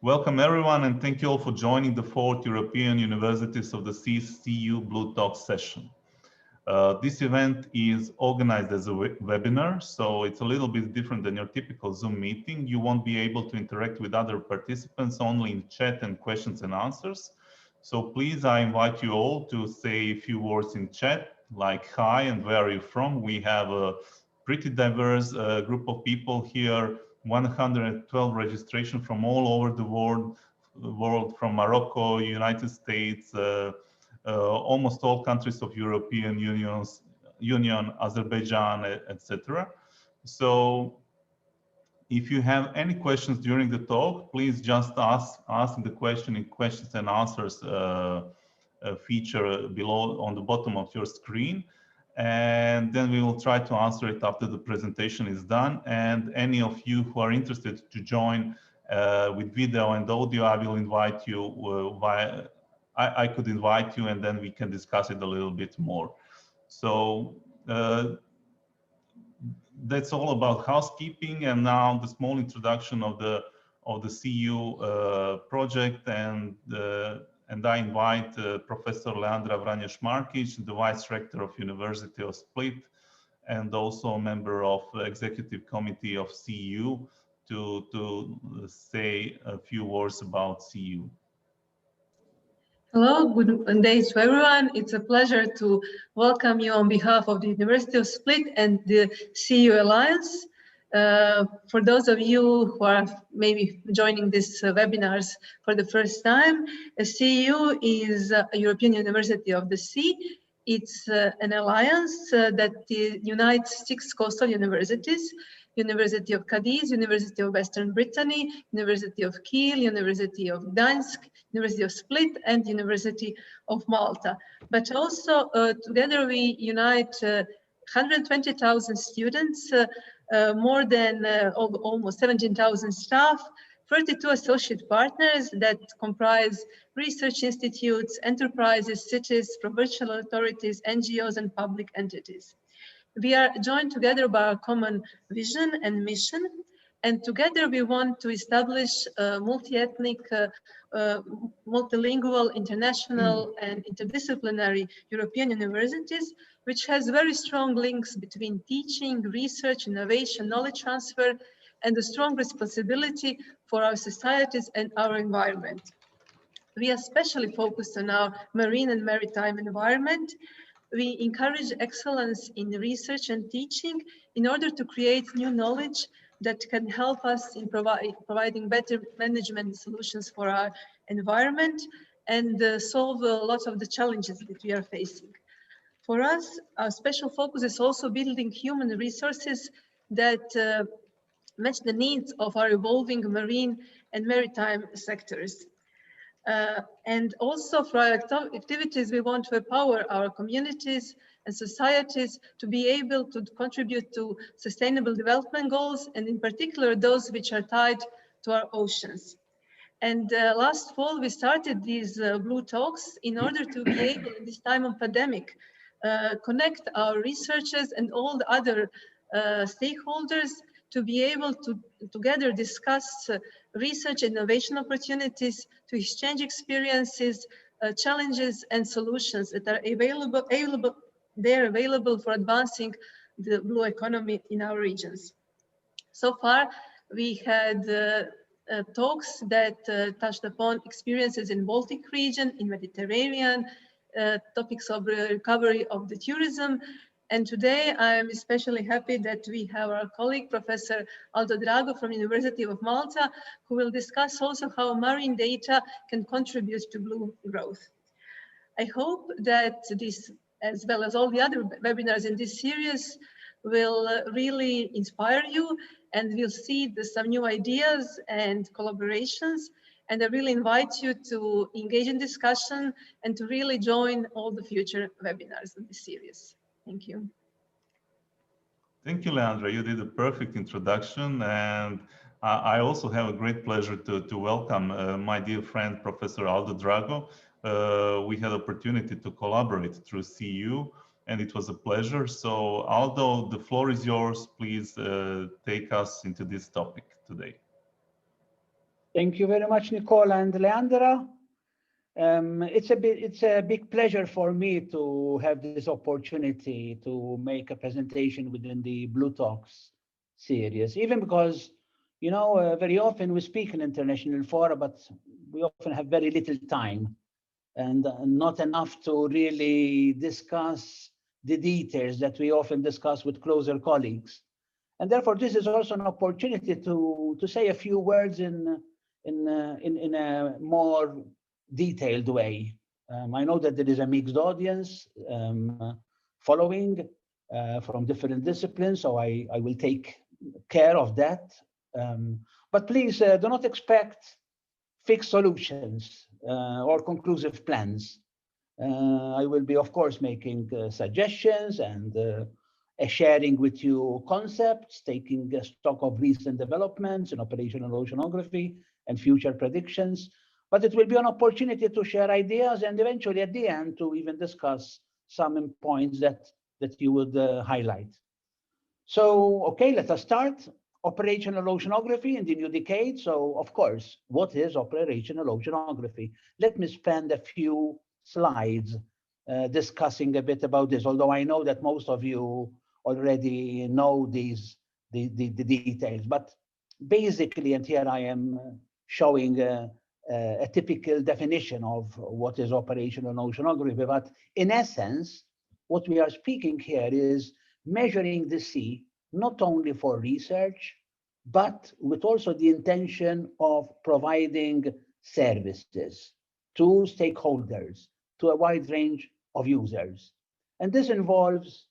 Welcome everyone, and thank you all for joining the 4th European Universities of the Seas CU Blue Talk session. This event is organized as a webinar, so it's a little bit different than your typical Zoom meeting. You won't be able to interact with other participants, only in chat and questions and answers. So please, I invite you all to say a few words in chat, like hi and where are you from. We have a pretty diverse group of people here, 112 registration from all over the world, from Morocco, United States, almost all countries of European Union, Azerbaijan, etc. So if you have any questions during the talk, please just ask the question in questions and answers feature below on the bottom of your screen. And then we will try to answer it after the presentation is done. And any of you who are interested to join with video and audio, I will invite you I could invite you, and then we can discuss it a little bit more. So that's all about housekeeping, and now the small introduction of the CU project, and I invite Professor Leandra Vranješ-Markić, the Vice Rector of University of Split, and also a member of the Executive Committee of CU, to say a few words about CU. Hello, good day to everyone. It's a pleasure to welcome you on behalf of the University of Split and the CU Alliance. For those of you who are maybe joining this webinars for the first time, CU is a European University of the Sea. It's an alliance that unites 6 coastal universities: University of Cadiz, University of Western Brittany, University of Kiel, University of Gdańsk, University of Split, and University of Malta. But also together we unite 120,000 students, more than almost 17,000 staff, 32 associate partners that comprise research institutes, enterprises, cities, provincial authorities, NGOs, and public entities. We are joined together by a common vision and mission, and together we want to establish multi-ethnic, multilingual, international, and interdisciplinary European universities, which has very strong links between teaching, research, innovation, knowledge transfer, and a strong responsibility for our societies and our environment. We especially focus on our marine and maritime environment. We encourage excellence in research and teaching in order to create new knowledge that can help us in providing better management solutions for our environment and solve a lot of the challenges that we are facing. For us, our special focus is also building human resources that match the needs of our evolving marine and maritime sectors. And also for our activities, we want to empower our communities and societies to be able to contribute to sustainable development goals, and in particular those which are tied to our oceans. And last fall, we started these Blue Talks in order to be able, in this time of pandemic, connect our researchers and all the other stakeholders to be able to together discuss research innovation opportunities, to exchange experiences, challenges, and solutions that are available for advancing the blue economy in our regions. So far, we had talks that touched upon experiences in Baltic region, in Mediterranean, topics of recovery of the tourism. And today I am especially happy that we have our colleague, Professor Aldo Drago from University of Malta, who will discuss also how marine data can contribute to blue growth. I hope that this, as well as all the other webinars in this series, will really inspire you, and we'll see some new ideas and collaborations. And I really invite you to engage in discussion and to really join all the future webinars in this series. Thank you. Thank you, Leandra. You did a perfect introduction, and I also have a great pleasure to welcome my dear friend, Professor Aldo Drago. We had opportunity to collaborate through CU, and it was a pleasure. So Aldo, the floor is yours. Please take us into this topic today. Thank you very much, Nicola and Leandra. It's a big pleasure for me to have this opportunity to make a presentation within the Blue Talks series, even because, you know, very often we speak in international fora, but we often have very little time and not enough to really discuss the details that we often discuss with closer colleagues. And therefore, this is also an opportunity to say a few words in a more detailed way. I know that there is a mixed audience following from different disciplines, so I will take care of that. But please do not expect fixed solutions or conclusive plans. I will be, of course, making suggestions and sharing with you concepts, taking stock of recent developments in operational oceanography and future predictions. But it will be an opportunity to share ideas and eventually at the end to even discuss some points that you would highlight. So, okay, let us start. Operational oceanography in the new decade. So, of course, what is operational oceanography? Let me spend a few slides discussing a bit about this, although I know that most of you already know the details. But basically, and here I am showing a typical definition of what is operational oceanography. But in essence, what we are speaking here is measuring the sea, not only for research, but with also the intention of providing services to stakeholders, to a wide range of users. And this involves,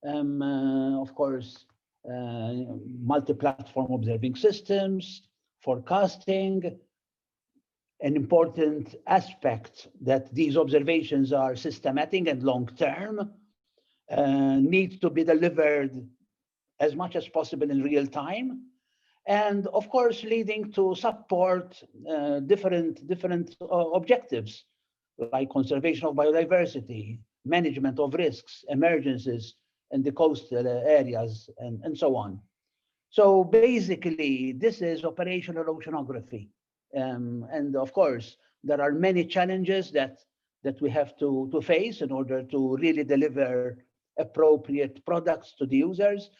of course, multi-platform observing systems, forecasting. An important aspect that these observations are systematic and long-term, need to be delivered as much as possible in real time, and of course leading to support different objectives like conservation of biodiversity, management of risks, emergencies in the coastal areas, and so on. So basically, this is operational oceanography. And of course, there are many challenges that we have to face in order to really deliver appropriate products to the users.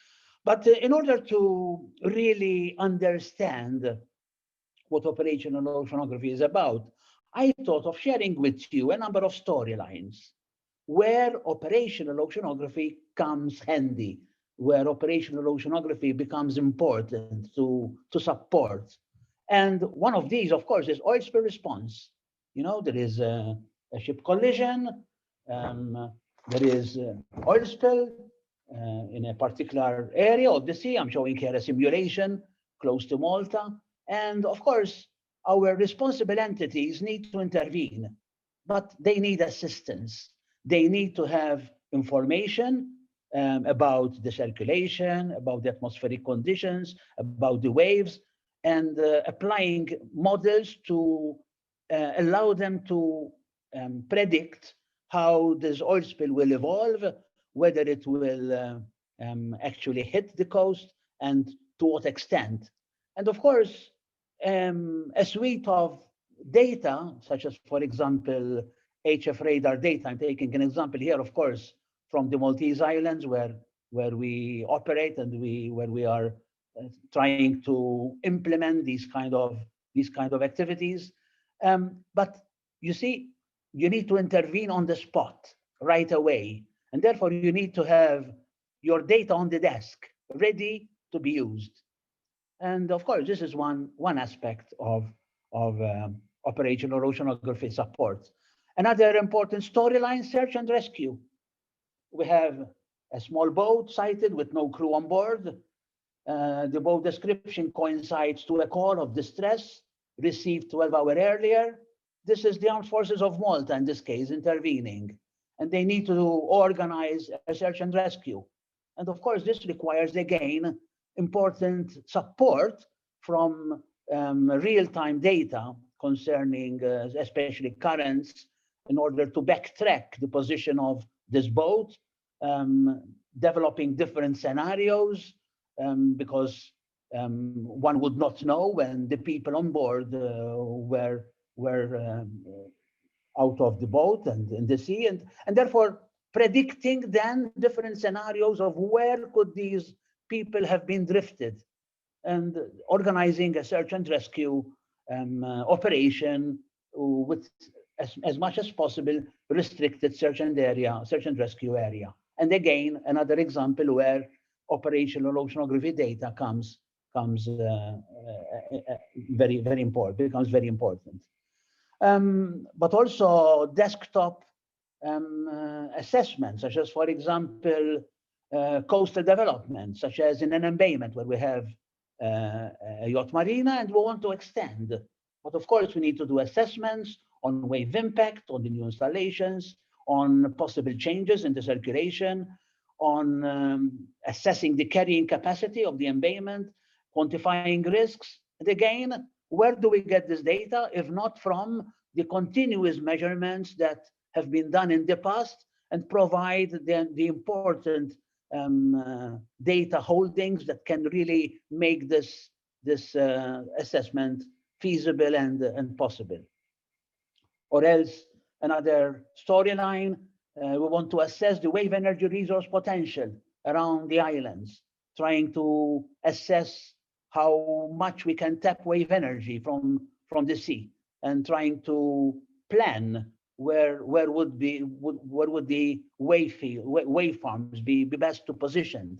But in order to really understand what operational oceanography is about, I thought of sharing with you a number of storylines where operational oceanography comes handy, where operational oceanography becomes important to support. And one of these, of course, is oil spill response. You know, there is a ship collision, there is oil spill in a particular area of the sea. I'm showing here a simulation close to Malta. And of course, our responsible entities need to intervene, but they need assistance. They need to have information about the circulation, about the atmospheric conditions, about the waves, and applying models to allow them to predict how this oil spill will evolve, whether it will actually hit the coast and to what extent. And of course, a suite of data, such as, for example, HF radar data. I'm taking an example here, of course, from the Maltese Islands, where we operate and where we are trying to implement these kind of activities. But you see, you need to intervene on the spot right away, and therefore you need to have your data on the desk, ready to be used. And of course, this is one aspect of operational oceanography support. Another important storyline: search and rescue. We have a small boat sighted with no crew on board. The boat description coincides to a call of distress received 12 hours earlier. This is the Armed Forces of Malta, in this case, intervening. And they need to organize a search and rescue. And of course, this requires, again, important support from real-time data concerning especially currents in order to backtrack the position of this boat, developing different scenarios, because one would not know when the people on board were out of the boat and in the sea, and therefore predicting then different scenarios of where could these people have been drifted, and organizing a search and rescue operation with as much as possible restricted search and rescue area. And again, another example where operational oceanography data becomes very important. But also desktop assessments, such as, for example, coastal development, such as in an embayment where we have a yacht marina and we want to extend. But of course, we need to do assessments on wave impact, on the new installations, on possible changes in the circulation, on assessing the carrying capacity of the embayment, quantifying risks. And again, where do we get this data if not from the continuous measurements that have been done in the past and provide the important data holdings that can really make this assessment feasible and possible. Or else, another storyline, we want to assess the wave energy resource potential around the islands, trying to assess how much we can tap wave energy from the sea, and trying to plan where would the wave farms be best to position.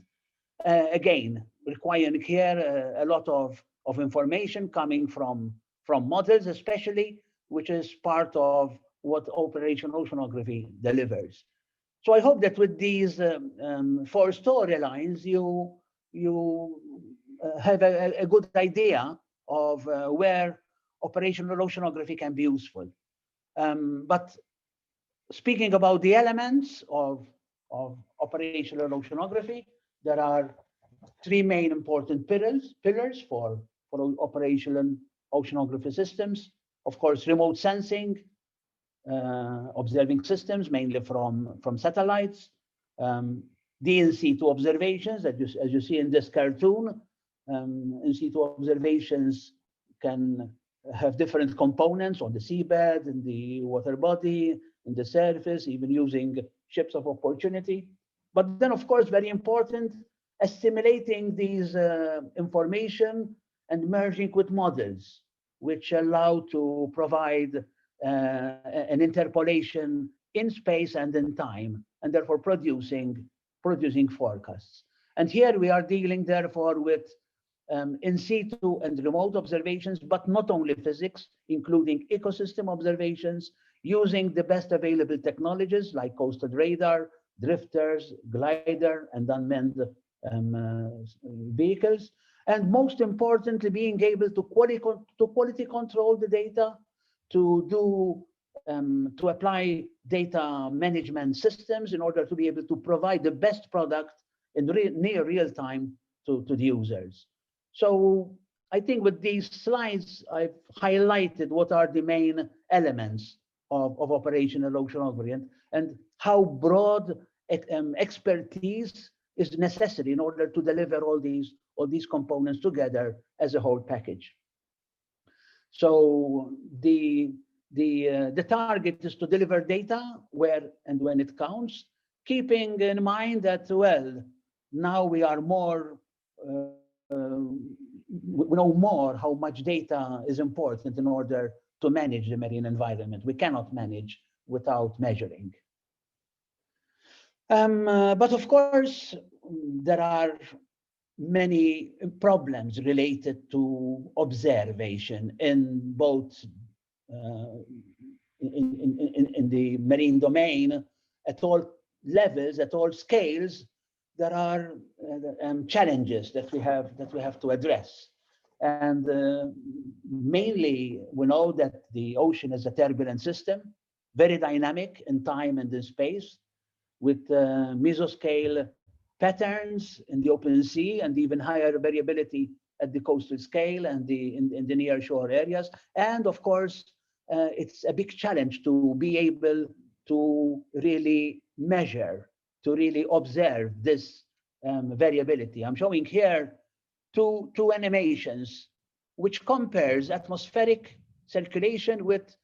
Again, requiring here a lot of information coming from models, especially, which is part of what operational oceanography delivers. So I hope that with these 4 storylines, you have a good idea of where operational oceanography can be useful. But speaking about the elements of operational oceanography, there are 3 main important pillars for operational oceanography systems. Of course, remote sensing, observing systems, mainly from satellites, the in situ observations, as you see in this cartoon. In situ observations can have different components on the seabed, in the water body, in the surface, even using ships of opportunity. But then, of course, very important, assimilating these information and merging with models, which allow to provide an interpolation in space and in time, and therefore producing forecasts. And here we are dealing, therefore, with in situ and remote observations, but not only physics, including ecosystem observations, using the best available technologies like coastal radar, drifters, glider, and unmanned vehicles. And most importantly, being able to quality control the data, to apply data management systems in order to be able to provide the best product in near real time to the users. So I think with these slides, I've highlighted what are the main elements of operational oceanography and how broad expertise is necessary in order to deliver all these components together as a whole package. So the target is to deliver data where and when it counts, keeping in mind that, well, now we are more we know more how much data is important in order to manage the marine environment. We cannot manage without measuring. But of course, there are many problems related to observation in both in the marine domain at all levels, at all scales. There are challenges that we have to address, and mainly we know that the ocean is a turbulent system, very dynamic in time and in space, with mesoscale patterns in the open sea and even higher variability at the coastal scale and in the near shore areas. And of course, it's a big challenge to be able to really measure, to really observe this variability. I'm showing here two animations, which compares atmospheric circulation with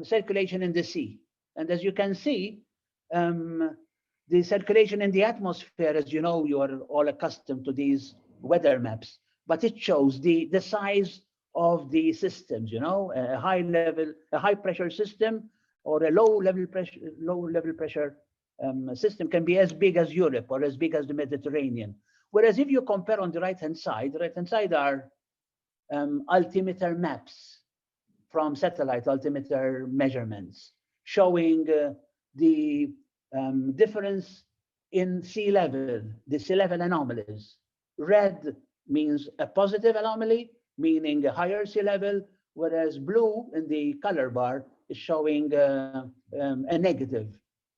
circulation in the sea. And as you can see, the circulation in the atmosphere, as you know, you are all accustomed to these weather maps, but it shows the size of the systems, you know, a high pressure system or a low level pressure system can be as big as Europe or as big as the Mediterranean. Whereas if you compare on the right-hand side are altimeter maps from satellite altimeter measurements showing the difference in sea level, the sea level anomalies. Red means a positive anomaly, meaning a higher sea level, whereas blue in the color bar is showing a negative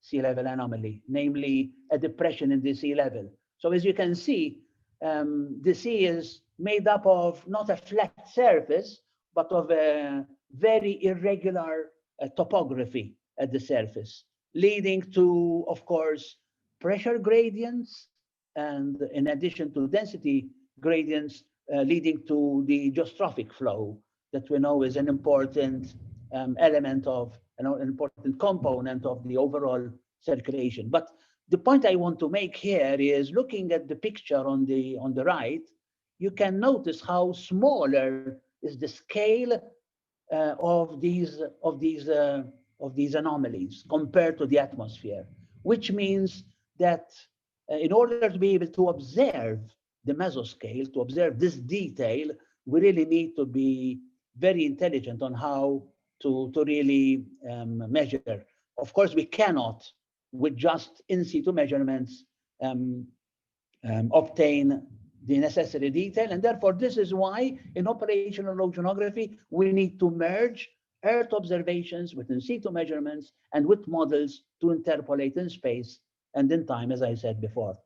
sea level anomaly, namely a depression in the sea level. So as you can see, the sea is made up of not a flat surface, but of a very irregular topography at the surface, leading to, of course, pressure gradients, and in addition to density gradients, leading to the geostrophic flow that we know is an important element of, an important component of the overall circulation. But the point I want to make here is, looking at the picture on the right, you can notice how smaller is the scale of these anomalies compared to the atmosphere, which means that in order to be able to observe the mesoscale, to observe this detail, we really need to be very intelligent on how to really measure. Of course, we cannot, with just in situ measurements, obtain the necessary detail. And therefore, this is why in operational oceanography, we need to merge Earth observations with in situ measurements and with models to interpolate in space and in time, as I said before.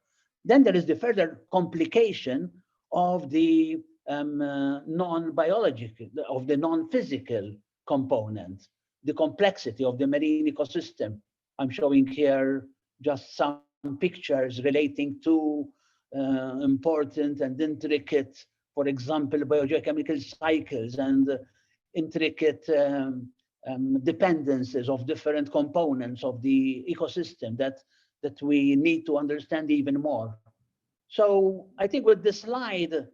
Then there is the further complication of the non-biological, of the non-physical component, the complexity of the marine ecosystem. I'm showing here just some pictures relating to important and intricate, for example, biogeochemical cycles and intricate dependencies of different components of the ecosystem that we need to understand even more. So I think with this slide,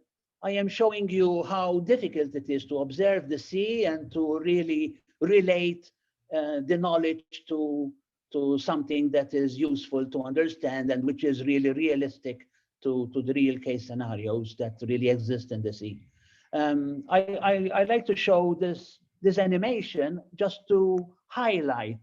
I am showing you how difficult it is to observe the sea and to really relate the knowledge to something that is useful to understand and which is really realistic to the real case scenarios that really exist in the sea. I like to show this animation just to highlight.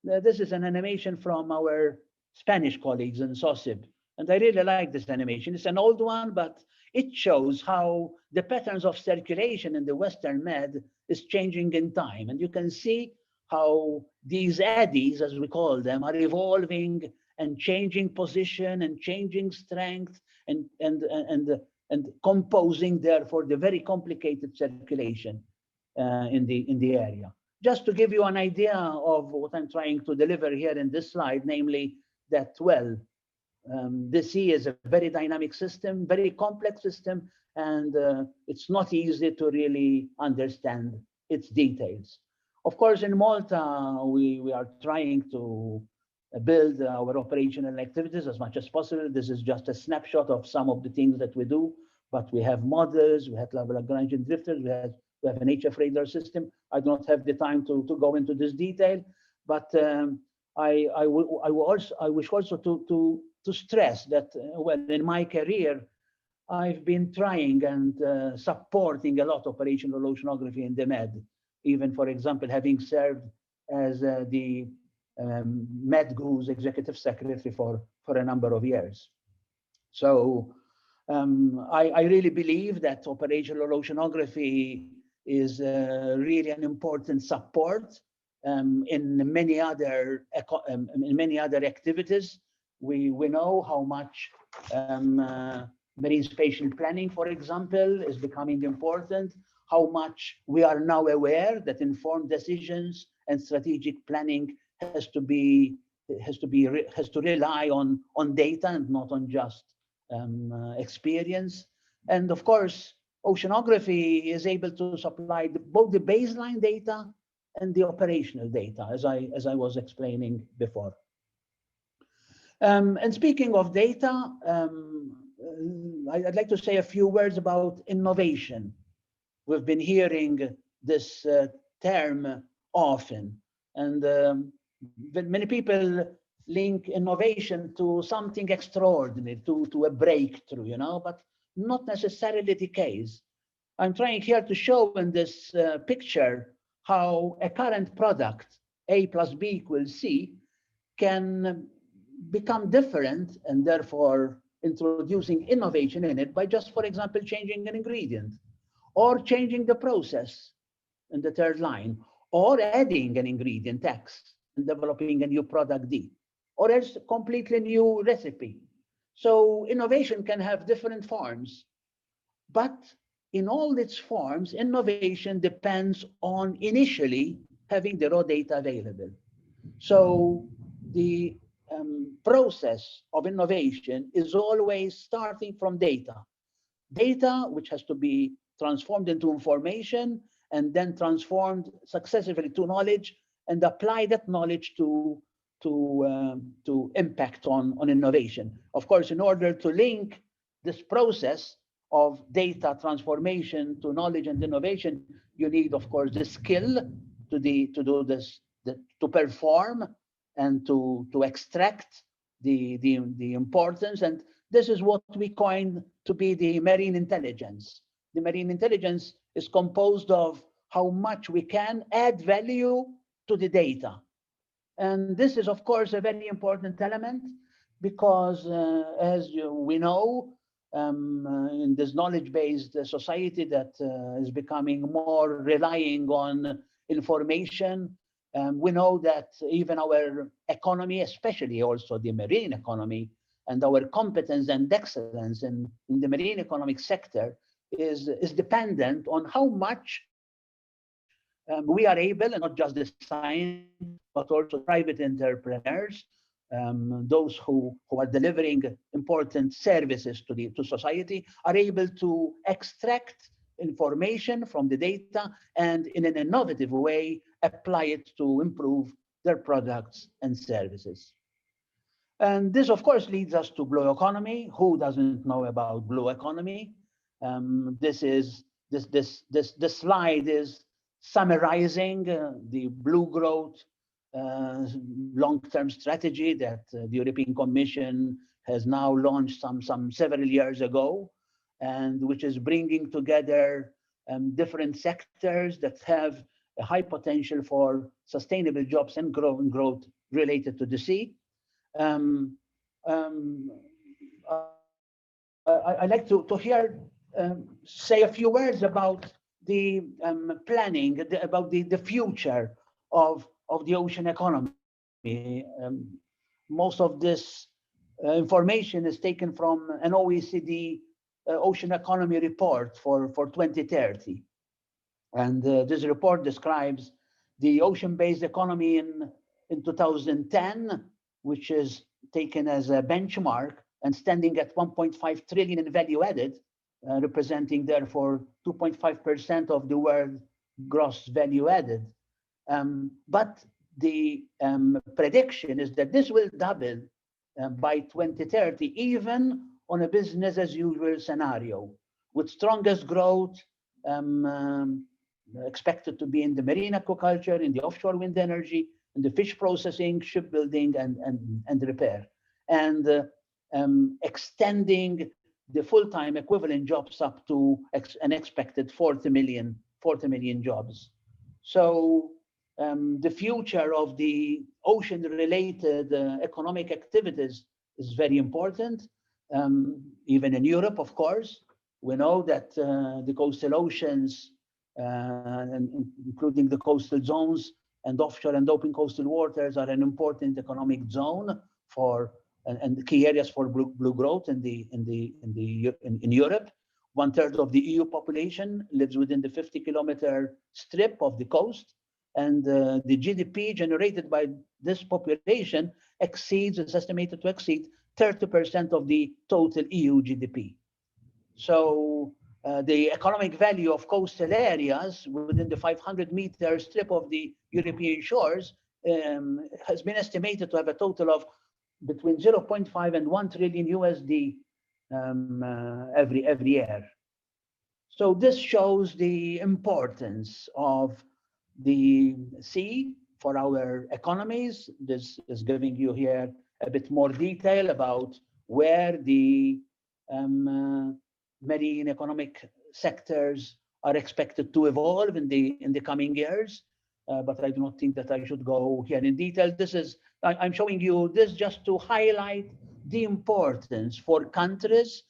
This is an animation from our Spanish colleagues in SOCIB, and I really like this animation. It's an old one, but it shows how the patterns of circulation in the Western Med is changing in time. And you can see how these eddies, as we call them, are evolving and changing position and changing strength and composing, therefore, the very complicated circulation in the area. Just to give you an idea of what I'm trying to deliver here in this slide, namely that, well, the sea is a very dynamic system, very complex system, and it's not easy to really understand its details. Of course, in Malta, we are trying to build our operational activities as much as possible. This is just a snapshot of some of the things that we do, but we have models, we have Lagrangian drifters, we have an HF radar system. I don't have the time to go into this detail, but I wish also to stress that, well, in my career, I've been trying and supporting a lot of operational oceanography in the Med, even, for example, having served as the MEDGU's executive secretary for a number of years. So I really believe that operational oceanography is really an important support in many other activities. We know how much marine spatial planning, for example, is becoming important, how much we are now aware that informed decisions and strategic planning has to rely on data and not on just experience. And of course, Oceanography is able to supply both the baseline data and the operational data, as I was explaining before. And speaking of data, I'd like to say a few words about innovation. We've been hearing this term often, and many people link innovation to something extraordinary, to a breakthrough, you know, but not necessarily the case. I'm trying here to show in this picture how a current product, A plus B equals C, can become different and therefore introducing innovation in it by just, for example, changing an ingredient or changing the process in the third line, or adding an ingredient X and developing a new product D, or else a completely new recipe. So innovation can have different forms, but in all its forms, innovation depends on initially having the raw data available. So the process of innovation is always starting from data. Data which has to be transformed into information and then transformed successively to knowledge, and apply that knowledge to impact on innovation. Of course, in order to link this process of data transformation to knowledge and innovation, you need, of course, the skill to do this, to perform and to extract the importance. And this is what we coin to be the marine intelligence. The marine intelligence is composed of how much we can add value to the data. And this is, of course, a very important element because, as we know, in this knowledge-based society that is becoming more relying on information, we know that even our economy, especially also the marine economy, and our competence and excellence in the marine economic sector is dependent on how much we are able, and not just the science, but also private entrepreneurs, those who are delivering important services to society, are able to extract information from the data and in an innovative way apply it to improve their products and services. And this, of course, leads us to blue economy. Who doesn't know about blue economy? This slide is summarizing the blue growth long-term strategy that the European Commission has now launched several years ago, and which is bringing together different sectors that have a high potential for sustainable jobs and growth related to the sea. I'd like to here say a few words about the planning, about the future of the ocean economy. Most of this information is taken from an OECD ocean economy report for 2030. And this report describes the ocean-based economy in 2010, which is taken as a benchmark and standing at 1.5 trillion in value added, representing therefore 2.5% of the world gross value added. But the prediction is that this will double by 2030, even on a business as usual scenario, with strongest growth expected to be in the marine aquaculture, in the offshore wind energy, in the fish processing, shipbuilding, and repair, and extending the full-time equivalent jobs up to an expected 40 million jobs. So the future of the ocean-related economic activities is very important. Even in Europe, of course, we know that the coastal oceans, including the coastal zones and offshore and open coastal waters, are an important economic zone for and key areas for blue growth in Europe. 1/3 of the EU population lives within the 50-kilometer strip of the coast, and the GDP generated by this population is estimated to exceed 30% of the total EU GDP. So the economic value of coastal areas within the 500-meter strip of the European shores has been estimated to have a total of between 0.5 and 1 trillion USD every year. So this shows the importance of the sea for our economies. This is giving you here a bit more detail about where the marine economic sectors are expected to evolve in the coming years. But I do not think that I should go here in detail. I'm showing you this just to highlight the importance for countries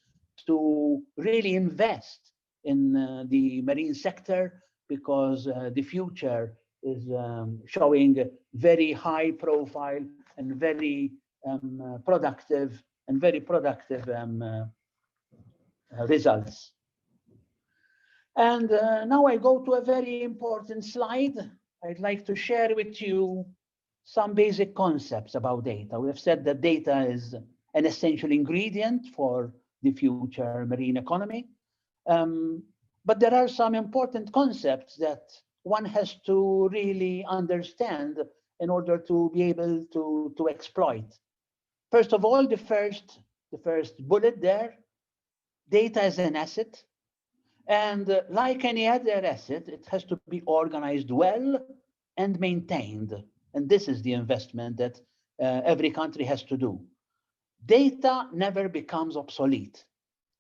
to really invest in the marine sector, because the future is showing very high profile and very productive results. And now I go to a very important slide. I'd like to share with you some basic concepts about data. We have said that data is an essential ingredient for the future marine economy. But there are some important concepts that one has to really understand in order to be able to exploit. First of all, the first bullet there, data is an asset. And like any other asset, it has to be organized well and maintained. And this is the investment that every country has to do. Data never becomes obsolete,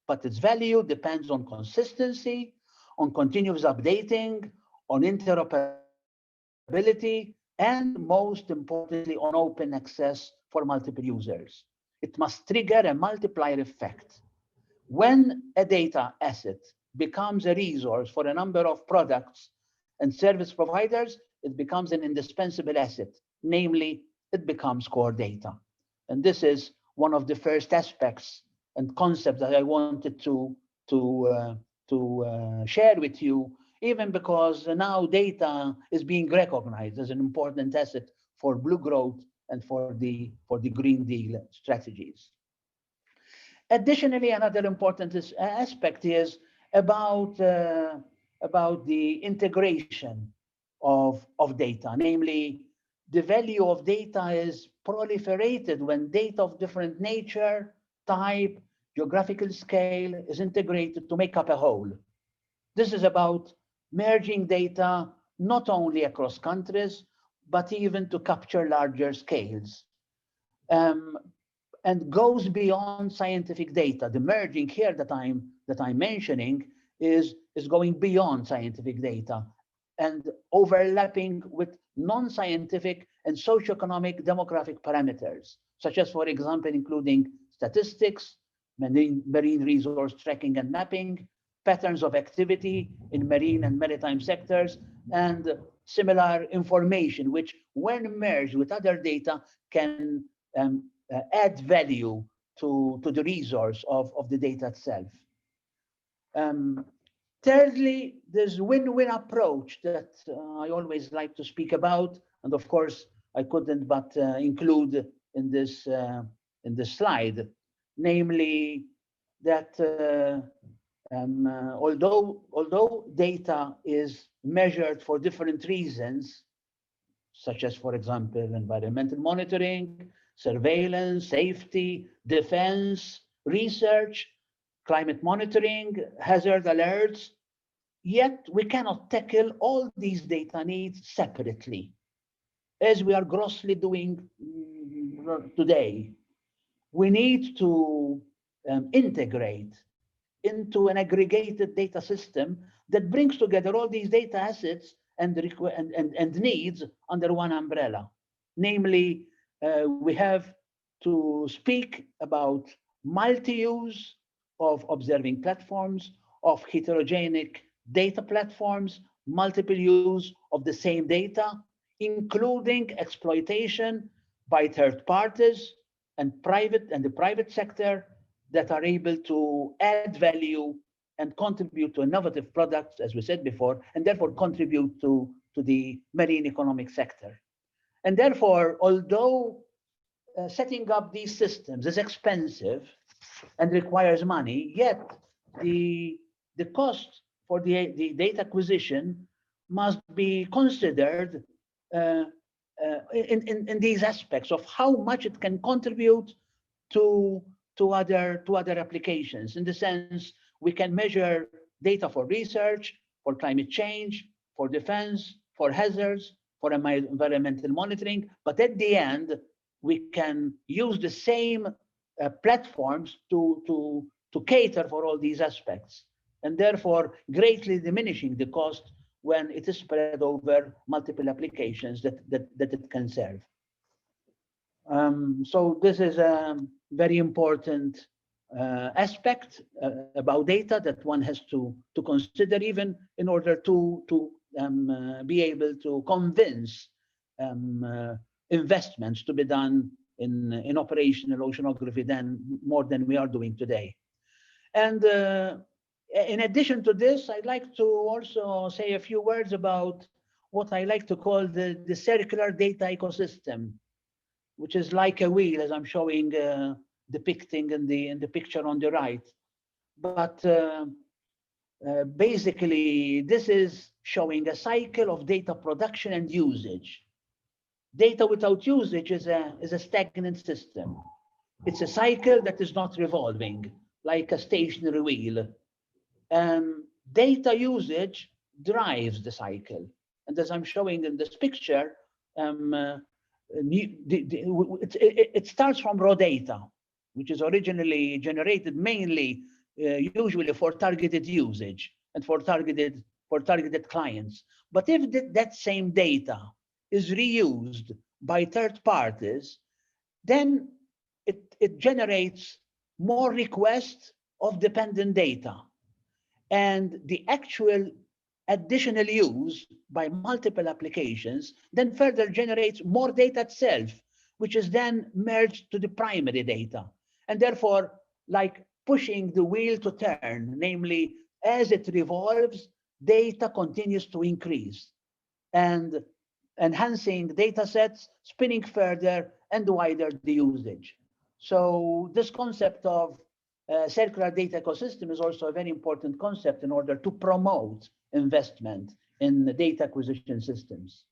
but its value depends on consistency, on continuous updating, on interoperability, and most importantly, on open access for multiple users. It must trigger a multiplier effect. When a data asset becomes a resource for a number of products and service providers, it becomes an indispensable asset. Namely, it becomes core data. And this is one of the first aspects and concepts that I wanted to share with you, even because now data is being recognized as an important asset for blue growth and for the Green Deal strategies. Additionally, another important aspect is about the integration of data. Namely, the value of data is proliferated when data of different nature, type, geographical scale is integrated to make up a whole. This is about merging data not only across countries, but even to capture larger scales. And goes beyond scientific data. The merging here that I'm mentioning is going beyond scientific data and overlapping with non-scientific and socioeconomic demographic parameters, such as, for example, including statistics, marine resource tracking and mapping, patterns of activity in marine and maritime sectors, and similar information, which when merged with other data can add value to the resource of the data itself. Thirdly, there's win-win approach that I always like to speak about, and of course I couldn't but include in this slide, namely that although data is measured for different reasons, such as, for example, environmental monitoring, surveillance, safety, defense, research, climate monitoring, hazard alerts, yet we cannot tackle all these data needs separately, as we are grossly doing today. We need to integrate into an aggregated data system that brings together all these data assets and needs under one umbrella. Namely, we have to speak about multi-use of observing platforms, of heterogenic data platforms, multiple use of the same data, including exploitation by third parties and the private sector that are able to add value and contribute to innovative products, as we said before, and therefore contribute to the marine economic sector. And therefore, although setting up these systems is expensive and requires money, yet the cost for the data acquisition must be considered in these aspects of how much it can contribute to other applications. In the sense, we can measure data for research, for climate change, for defense, for hazards, for environmental monitoring, but at the end, we can use the same platforms to cater for all these aspects, and therefore greatly diminishing the cost when it is spread over multiple applications that it can serve. So this is a very important aspect about data that one has to consider, even in order to be able to convince investments to be done in operational oceanography more than we are doing today. And in addition to this, I'd like to also say a few words about what I like to call the circular data ecosystem, which is like a wheel, as I'm showing, depicting in the picture on the right. But basically, this is showing a cycle of data production and usage. Data without usage is a stagnant system. It's a cycle that is not revolving, like a stationary wheel. Data usage drives the cycle. And as I'm showing in this picture, it starts from raw data, which is originally generated mainly, usually for targeted usage and for targeted clients. But if that same data is reused by third parties, then it generates more requests of dependent data. And the actual additional use by multiple applications then further generates more data itself, which is then merged to the primary data. And therefore, like pushing the wheel to turn, namely, as it revolves, data continues to increase and enhancing data sets, spinning further and wider the usage. So this concept of circular data ecosystem is also a very important concept in order to promote investment in the data acquisition systems.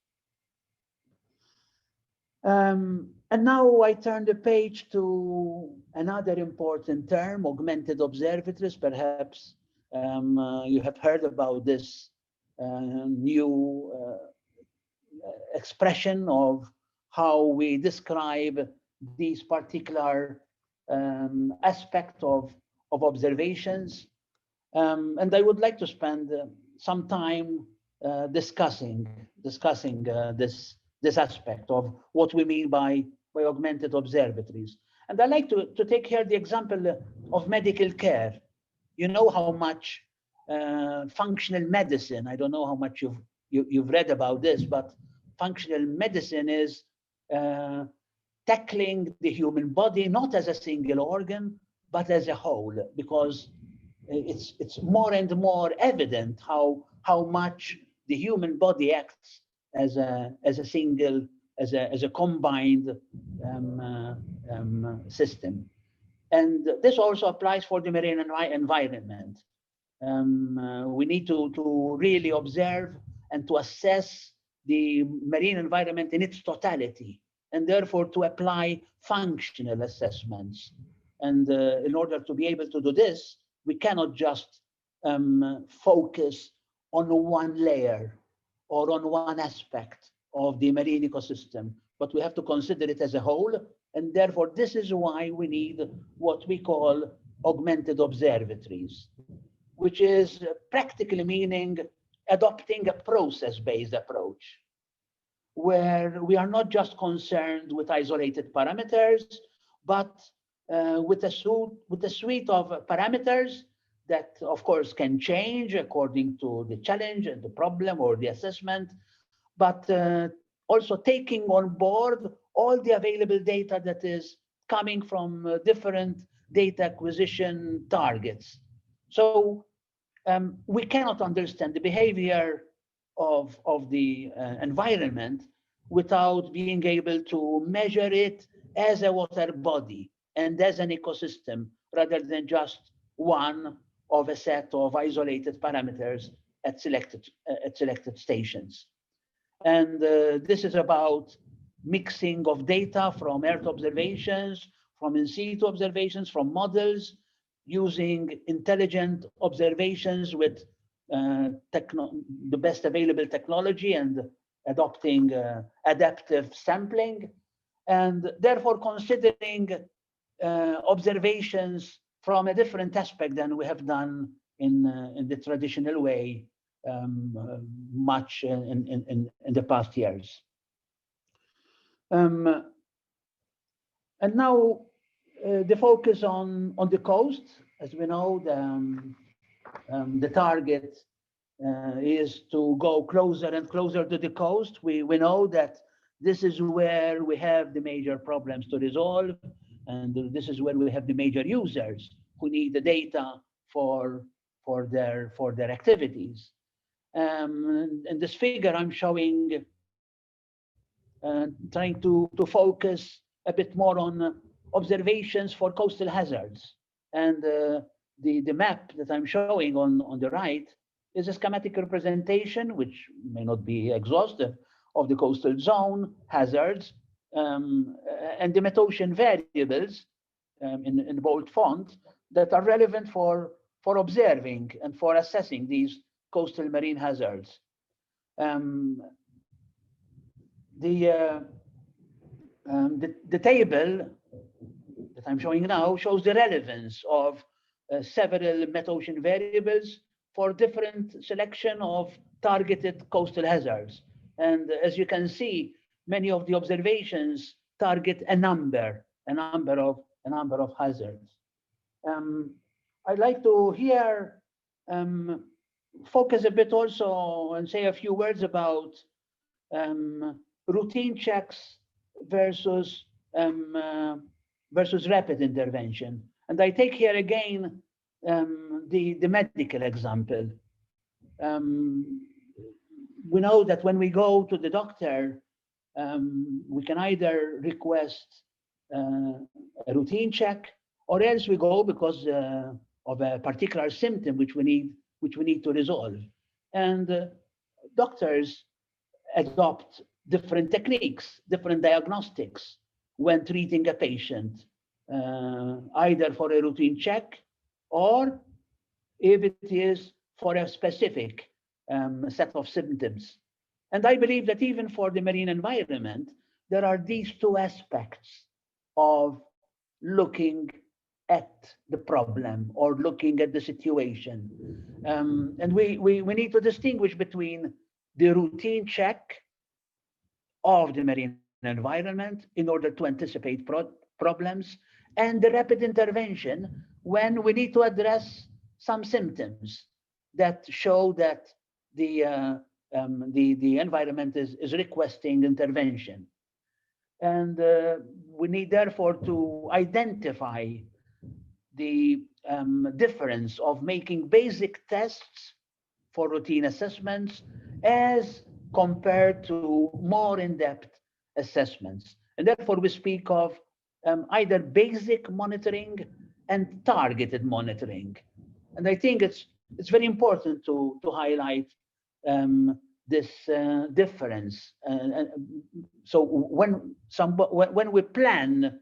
And now I turn the page to another important term, augmented observatories. Perhaps you have heard about this new expression of how we describe these particular aspect of observations. And I would like to spend some time discussing this aspect of what we mean by augmented observatories. And I like to take here the example of medical care. You know how much functional medicine, I don't know how much you've read about this, but functional medicine is tackling the human body not as a single organ, but as a whole, because it's more and more evident how much the human body acts as a single, as a combined system. And this also applies for the marine environment. We need to really observe and to assess the marine environment in its totality, and therefore to apply functional assessments. And in order to be able to do this, we cannot just focus on one layer or on one aspect of the marine ecosystem, but we have to consider it as a whole. And therefore, this is why we need what we call augmented observatories, which is practically meaning adopting a process-based approach, where we are not just concerned with isolated parameters, but with a suite of parameters that, of course, can change according to the challenge and the problem or the assessment, but also taking on board all the available data that is coming from different data acquisition targets. So we cannot understand the behavior of the environment without being able to measure it as a water body and as an ecosystem, rather than just one of a set of isolated parameters at selected stations. And this is about mixing of data from Earth observations, from in situ observations, from models, using intelligent observations with the best available technology and adopting adaptive sampling, and therefore considering observations from a different aspect than we have done in the traditional way much in the past years. And now the focus on the coast. As we know, the target is to go closer and closer to the coast. We know that this is where we have the major problems to resolve, and this is where we have the major users who need the data for their activities. In this figure, I'm showing, trying to focus a bit more on observations for coastal hazards. And the map that I'm showing on the right is a schematic representation, which may not be exhaustive, of the coastal zone hazards and the metocean variables in bold font that are relevant for observing and for assessing these coastal marine hazards. The table that I'm showing now shows the relevance of several metocean variables for different selection of targeted coastal hazards. And as you can see, many of the observations target a number of hazards. I'd like to here focus a bit also and say a few words about routine checks versus rapid intervention. And I take here again the medical example. We know that when we go to the doctor, we can either request a routine check, or else we go because of a particular symptom which we need to resolve. And doctors adopt different techniques, different diagnostics when treating a patient, either for a routine check or if it is for a specific set of symptoms. And I believe that even for the marine environment, there are these two aspects of looking at the problem or looking at the situation. And we need to distinguish between the routine check of the marine environment in order to anticipate problems, and the rapid intervention when we need to address some symptoms that show that the environment is requesting intervention. And we need therefore to identify the difference of making basic tests for routine assessments as compared to more in-depth assessments. And therefore we speak of either basic monitoring and targeted monitoring. And I think it's very important to highlight this difference. So when we plan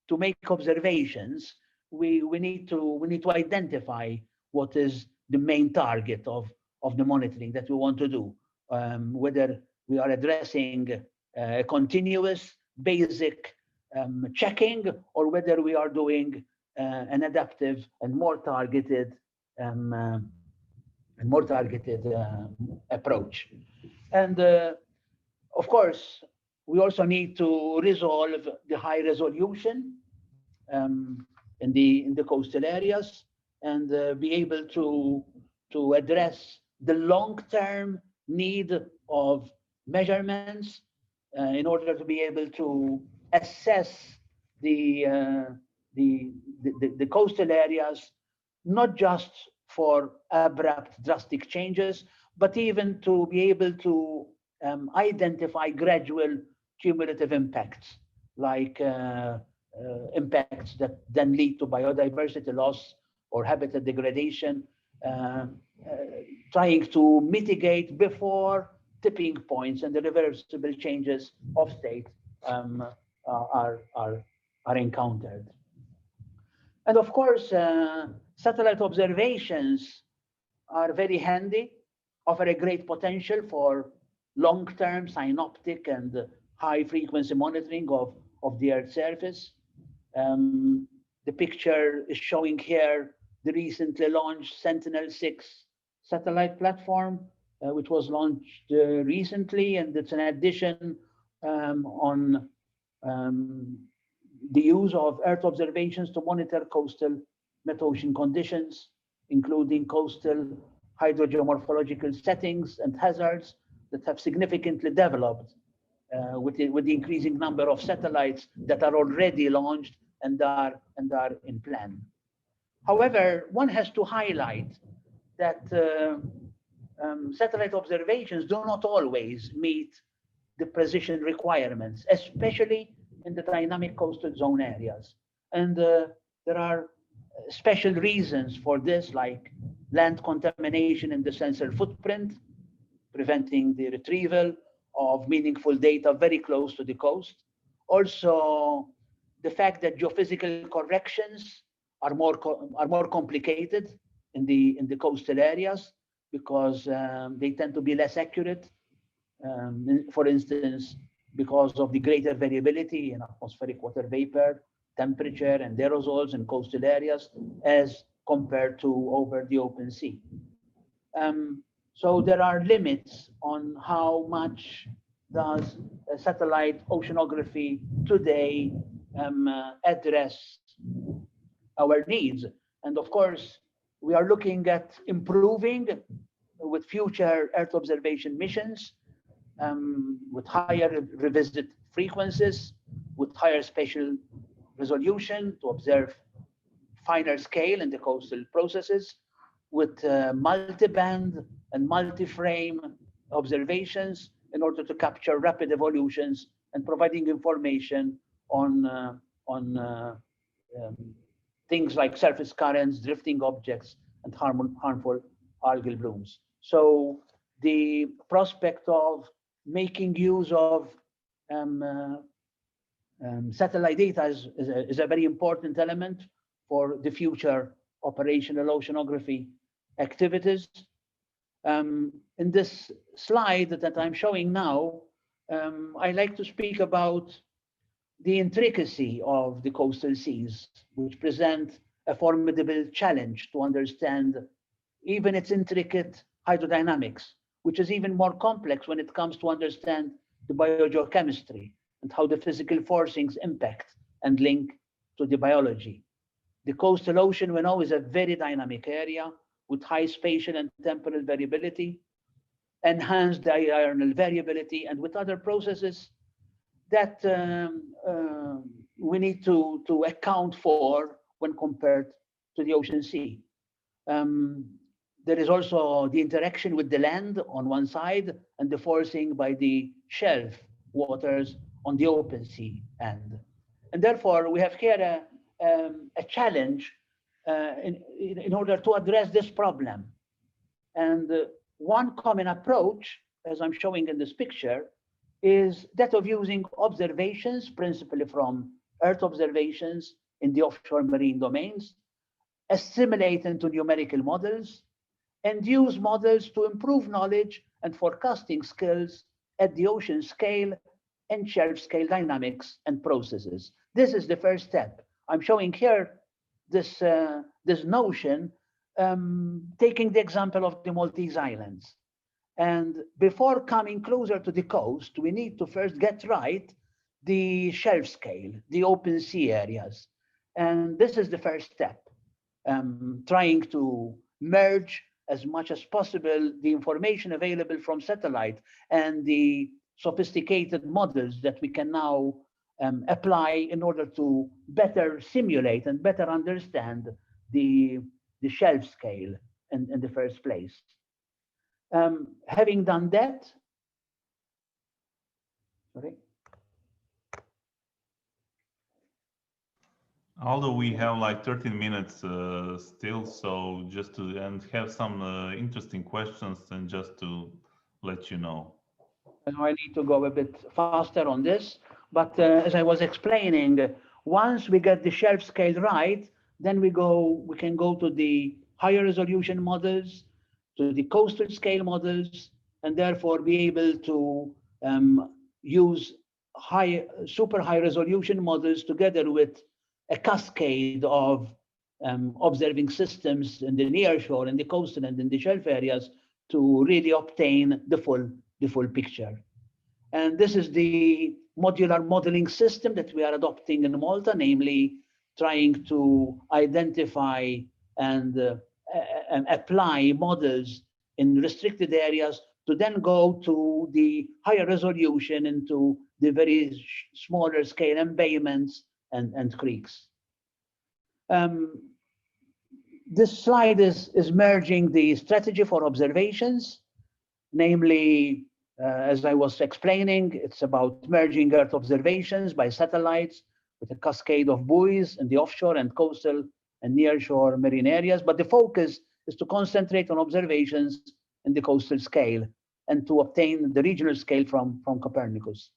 to make observations, we need to identify what is the main target of the monitoring that we want to do, whether we are addressing continuous basic checking, or whether we are doing an adaptive and more targeted approach. And of course, we also need to resolve the high resolution in the coastal areas, and be able to address the long-term need of measurements in order to be able to assess the coastal areas, not just for abrupt, drastic changes, but even to be able to identify gradual cumulative impacts, like impacts that then lead to biodiversity loss or habitat degradation, trying to mitigate before tipping points and the reversible changes of state are encountered. And of course, satellite observations are very handy, offer a great potential for long-term synoptic and high-frequency monitoring of the Earth's surface. The picture is showing here the recently launched Sentinel-6 satellite platform, which was launched recently, and it's an addition on the use of Earth observations to monitor coastal metocean conditions, including coastal hydrogeomorphological settings and hazards that have significantly developed with the increasing number of satellites that are already launched and are in plan. However, one has to highlight that satellite observations do not always meet the precision requirements, especially in the dynamic coastal zone areas. And there are special reasons for this, like land contamination in the sensor footprint, preventing the retrieval of meaningful data very close to the coast. Also, the fact that geophysical corrections are more complicated in the coastal areas because they tend to be less accurate. For instance, because of the greater variability in atmospheric water vapor, temperature, and aerosols in coastal areas as compared to over the open sea. So there are limits on how much does satellite oceanography today address our needs. And of course, we are looking at improving with future Earth observation missions, with higher revisit frequencies, with higher spatial resolution to observe finer scale in the coastal processes, with multi-band and multi-frame observations in order to capture rapid evolutions and providing information on things like surface currents, drifting objects, and harmful algal blooms. So the prospect of making use of satellite data is a very important element for the future operational oceanography activities. In this slide that I'm showing now, I like to speak about the intricacy of the coastal seas, which present a formidable challenge to understand even its intricate hydrodynamics, which is even more complex when it comes to understand the biogeochemistry and how the physical forcings impact and link to the biology. The coastal ocean, we know, is a very dynamic area with high spatial and temporal variability, enhanced diurnal variability, and with other processes that we need to account for when compared to the ocean sea. There is also the interaction with the land on one side and the forcing by the shelf waters on the open sea end. And therefore, we have here a challenge in order to address this problem. And one common approach, as I'm showing in this picture, is that of using observations, principally from Earth observations in the offshore marine domains, assimilate into numerical models, and use models to improve knowledge and forecasting skills at the ocean scale and shelf scale dynamics and processes. This is the first step. I'm showing here this notion, taking the example of the Maltese Islands. And before coming closer to the coast, we need to first get right the shelf scale, the open sea areas. And this is the first step, trying to merge as much as possible the information available from satellite and the sophisticated models that we can now apply in order to better simulate and better understand the shelf scale in the first place. Having done that, Aldo, we have like 13 minutes still, so just to and have some interesting questions and just to let you know. I need to go a bit faster on this, but as I was explaining, once we get the shelf scale right, then we can go to the higher resolution models, to the coastal scale models, and therefore be able to use super high resolution models together with a cascade of observing systems in the near shore, in the coastal and in the shelf areas to really obtain the full picture. And this is the modular modeling system that we are adopting in Malta, namely trying to identify and apply models in restricted areas to then go to the higher resolution into the very smaller scale embayments and creeks. This slide is merging the strategy for observations, namely, as I was explaining, it's about merging Earth observations by satellites with a cascade of buoys in the offshore and coastal and nearshore marine areas. But the focus is to concentrate on observations in the coastal scale and to obtain the regional scale from Copernicus.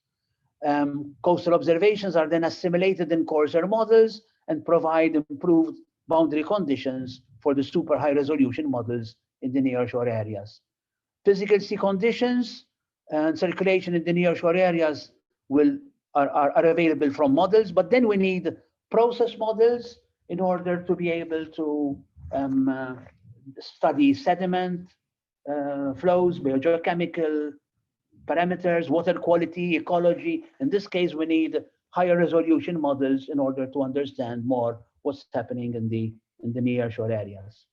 Coastal observations are then assimilated in coarser models and provide improved boundary conditions for the super high resolution models in the nearshore areas. Physical sea conditions and circulation in the nearshore areas are available from models, but then we need process models in order to be able to study sediment flows, biogeochemical parameters, water quality, ecology. In this case, we need higher resolution models in order to understand more what's happening in the nearshore areas.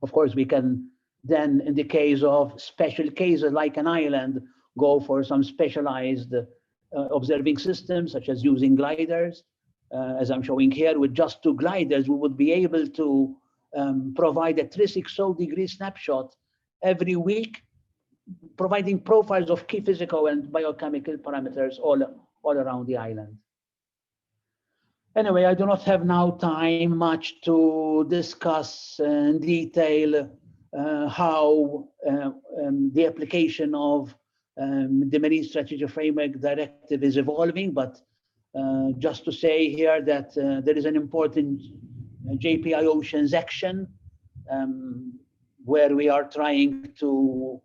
Of course, we can then, in the case of special cases like an island, go for some specialized observing systems, such as using gliders. As I'm showing here, with just 2 gliders, we would be able to provide a 360-degree snapshot every week, providing profiles of key physical and biochemical parameters all around the island. Anyway, I do not have now time much to discuss in detail how the application of the Marine Strategy Framework Directive is evolving, but just to say here that there is an important JPI Oceans action where we are trying to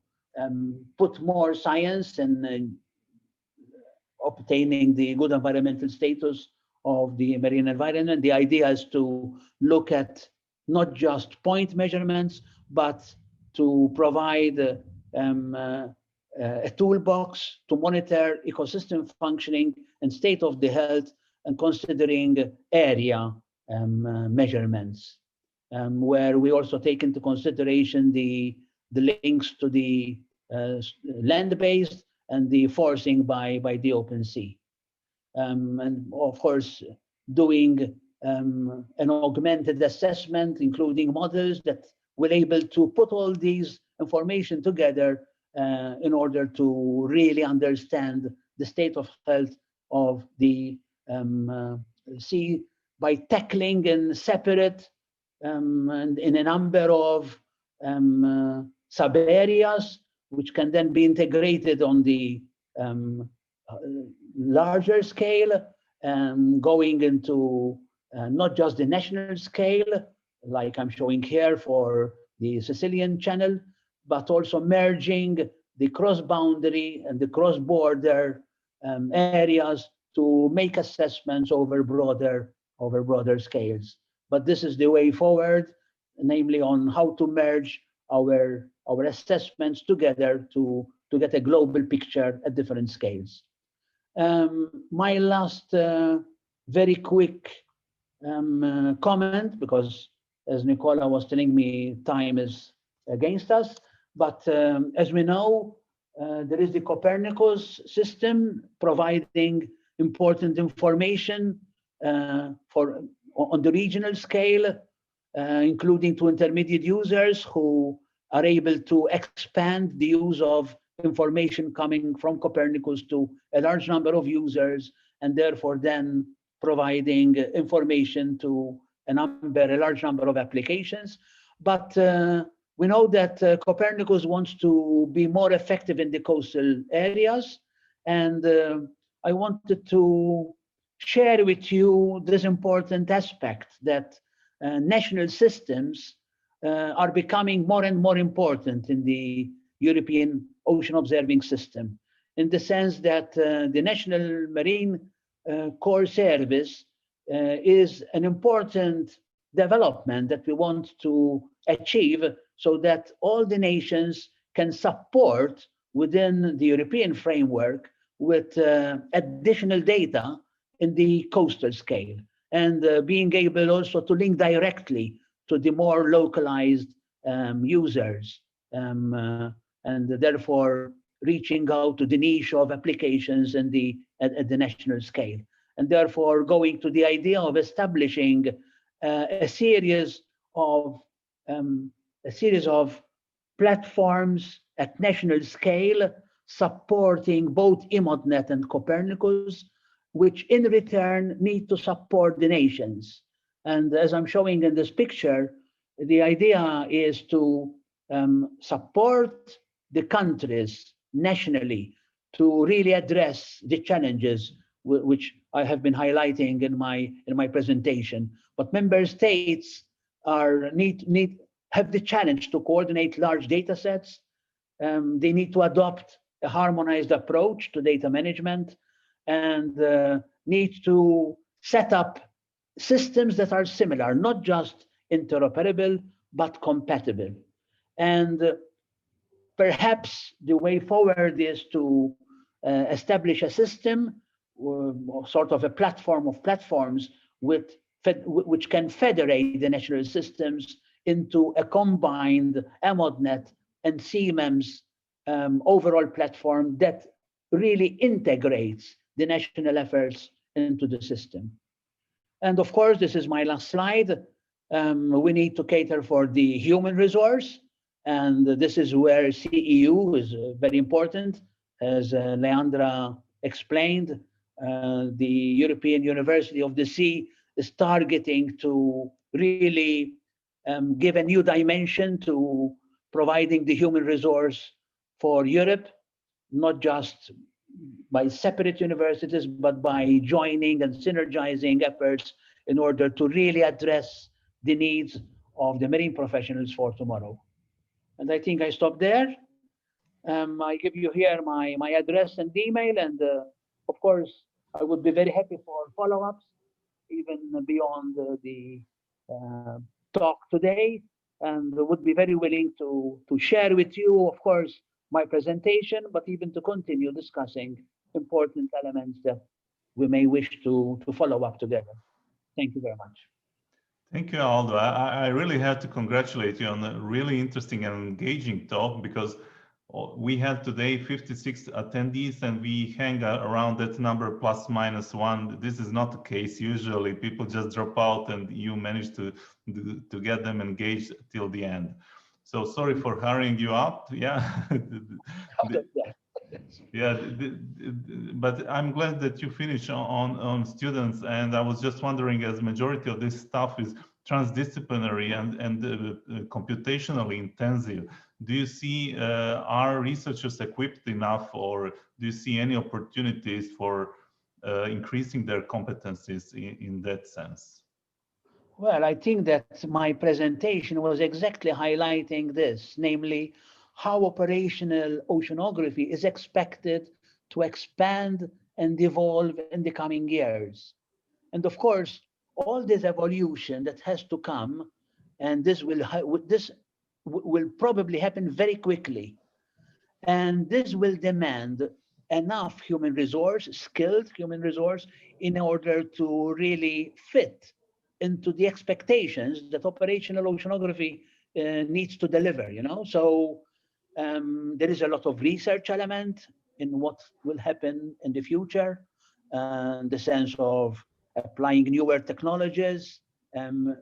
put more science in obtaining the good environmental status of the marine environment. The idea is to look at not just point measurements, but to provide a toolbox to monitor ecosystem functioning and state of the health, and considering area measurements, where we also take into consideration the links to the land-based and the forcing by the open sea. And of course, doing an augmented assessment, including models that will able to put all these information together in order to really understand the state of health of the sea by tackling in separate and in a number of sub-areas, which can then be integrated on the larger scale, going into not just the national scale, like I'm showing here for the Sicilian Channel, but also merging the cross-boundary and the cross-border areas to make assessments over broader scales. But this is the way forward, namely on how to merge our assessments together to get a global picture at different scales. My last very quick comment, because as Nicola was telling me, time is against us, but as we know, there is the Copernicus system providing important information on the regional scale, including to intermediate users who are able to expand the use of information coming from Copernicus to a large number of users, and therefore then providing information to a large number of applications. But we know that Copernicus wants to be more effective in the coastal areas. And I wanted to share with you this important aspect that national systems are becoming more and more important in the European ocean observing system, in the sense that the National Marine Corps Service is an important development that we want to achieve so that all the nations can support within the European framework with additional data in the coastal scale, and being able also to link directly to the more localized users, and therefore reaching out to the niche of applications at the national scale. And therefore going to the idea of establishing a series of platforms at national scale supporting both IMODNET and Copernicus, which in return need to support the nations. And as I'm showing in this picture, the idea is to support the countries nationally to really address the challenges which I have been highlighting in my presentation. But member states have the challenge to coordinate large data sets. They need to adopt a harmonized approach to data management, and need to set up systems that are similar, not just interoperable, but compatible. And perhaps the way forward is to establish a system, sort of a platform of platforms which can federate the national systems into a combined AMODNET and CMEMS overall platform that really integrates the national efforts into the system. And of course, this is my last slide. We need to cater for the human resource. And this is where CEU is very important. As Leandra explained, the European University of the Sea is targeting to really give a new dimension to providing the human resource for Europe, not just by separate universities, but by joining and synergizing efforts in order to really address the needs of the marine professionals for tomorrow. And I think I stop there. I give you here my address and email, and of course, I would be very happy for follow-ups, even beyond the talk today, and would be very willing to share with you, of course, my presentation, but even to continue discussing important elements that we may wish to follow up together. Thank you very much. Thank you, Aldo. I really have to congratulate you on a really interesting and engaging talk, because we had today 56 attendees and we hang around that number plus minus one. This is not the case. Usually people just drop out and you manage to get them engaged till the end. So sorry for hurrying you up. Yeah. Yeah, but I'm glad that you finished on students, and I was just wondering, as majority of this stuff is transdisciplinary and computationally intensive, do you see are researchers equipped enough, or do you see any opportunities for increasing their competencies in that sense? Well, I think that my presentation was exactly highlighting this, namely how operational oceanography is expected to expand and evolve in the coming years. And of course, all this evolution that has to come, and this will probably happen very quickly. And this will demand enough human resource, skilled human resource, in order to really fit into the expectations that operational oceanography needs to deliver, you know? So there is a lot of research element in what will happen in the future, the sense of applying newer technologies,